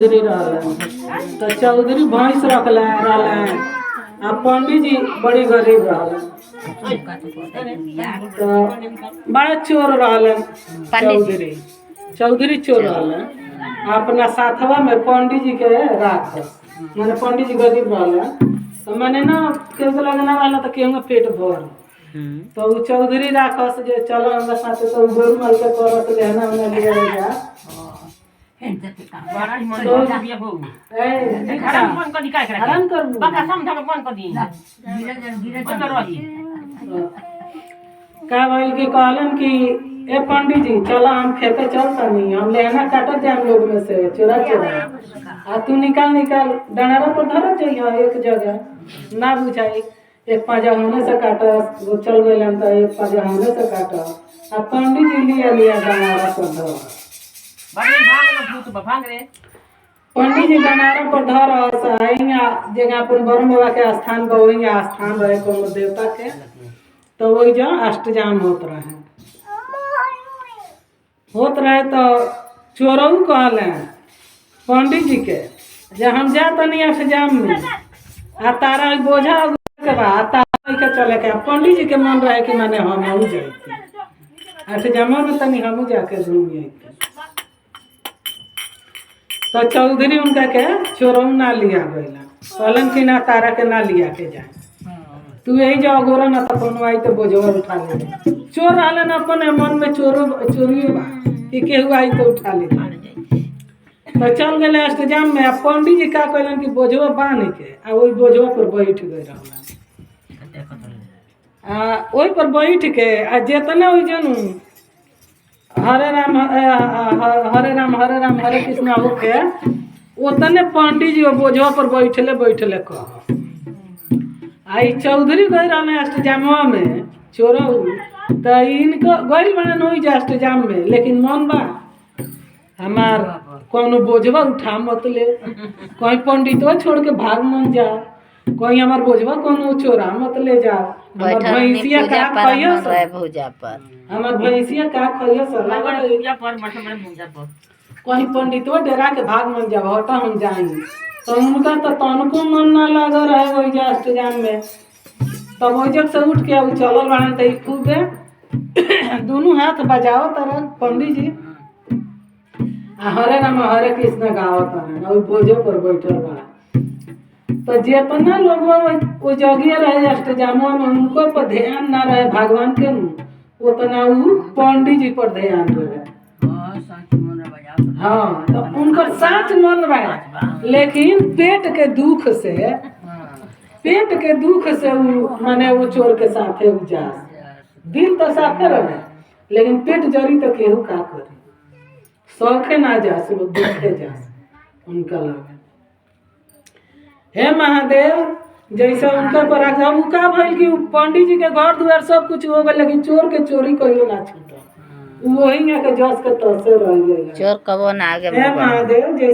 चौधरी रहलन तो चौधरी भैंस रखले रहलन आ पंडित जी बड़ी गरीब रहलन तो बड़ा चोर रहलन चौधरी चौधरी चोर रहलन अपना साथवा में पंडित जी के राख माने पंडित जी गरीब रहलन तो माने ना केहू लगना रहला तो केहू पेट भर तो उ चौधरी राखस जे चलो हमरा साथे तो गोरु माल के करत लेना हमरा लिया जा बड़ा ही मन हो बिया हो ए खराब मन कर निकाल कर हराम कर बका समझा के मन कर दी गिरे रही का बोल के कहलन कि ए पंडित जी चलो हम खेते चलता नहीं हम लेना काटत जाम लोग में से चोरा चोरा आ तू निकाल निकाल डंडरा पर धरत जइयो एक जगह ना बुझाई एक पाजा होने से काट वो चल गए तो एक पाजा होने से काट आ पंडित जी लिया लिया डंडरा पर धर बड़े भाग में भूत भाग रे पंडित जी डंडरा पर धर आइया जगह अपन बरम बाबा के स्थान पर वही स्थान रहे कोनो देवता के तो वही जो अष्टजाम होत रहे तो चोरऊ कहले पंडित जी के जे हम जा तनी अष्टजाम में आ तारा बोझा के बाद तारा के चले के पंडित जी के मन रहे कि माने हम आऊ जाती अष्टजाम में तनी हम जाके घूम आई तो चौधरी उनका के चोरऊ ना लिया गइला कहलन कि ना तारा के ना लिया के जाए तू यही जो अगोरा ना तो कोनो आई तो बोझवा उठा ले चोर रहलन अपन मन में चोरियो बा कि केहू आई तो उठा ले तो चल गए अष्टजाम में पंडित जी का कहलन कि बोझवा बांध के आ वही बोझवा पर बैठ गए रहलन आ वही पर बैठ के आ जेतना वही जनू हरे राम हरे कृष्ण होके उतने पंडित जी बोझवा पर बैठले कह आई चौधरी गई रहने अष्टजामवा में चोरऊ तो इनको गई बने नहीं जा अष्टजाम में लेकिन मन बा हमार कोनो बोझवा उठा मत ले कोई पंडितवा छोड़ के भाग मन जा कोई हमार बोझवा कोनो चोरा मत ले जा हमार भैंसिया का खइयो हमार भैंसिया का खइयो पूजा पर मठ में पूजा पर कोई पंडितवा डरा के भाग मन जा हटा हम जाई तो उनका तो तनको मन ना लगा रहे वही जा अष्टजाम में तब वही जब से उठ के चलल बाड़न तो खूब दोनों हाथ बजाओ तरह पंडित जी हरे राम हरे कृष्ण गाओ तरह और बोझो पर बैठल बड़ा तो जितना लोग वो जगिए रहे अष्टजाम में उनको पर ध्यान ना रहे भगवान के उतना वो पंडित जी पर ध्यान रहे हाँ तो उनका साथ मन रहे लेकिन पेट के दुख से माने वो चोर के साथे जा दिल तो साथे रहे लेकिन पेट जरी तो केहू का करे शौखे ना जा से वो देखे जा उनका लगे हे महादेव जैसे उनका पर जब का भइल कि पंडित जी के घर द्वार सब कुछ हो गए लेकिन चोर के चोरी कहियो ना छूटा वही के जस के तसे रह गए चोर कबो ना आगे हे महादेव जैसे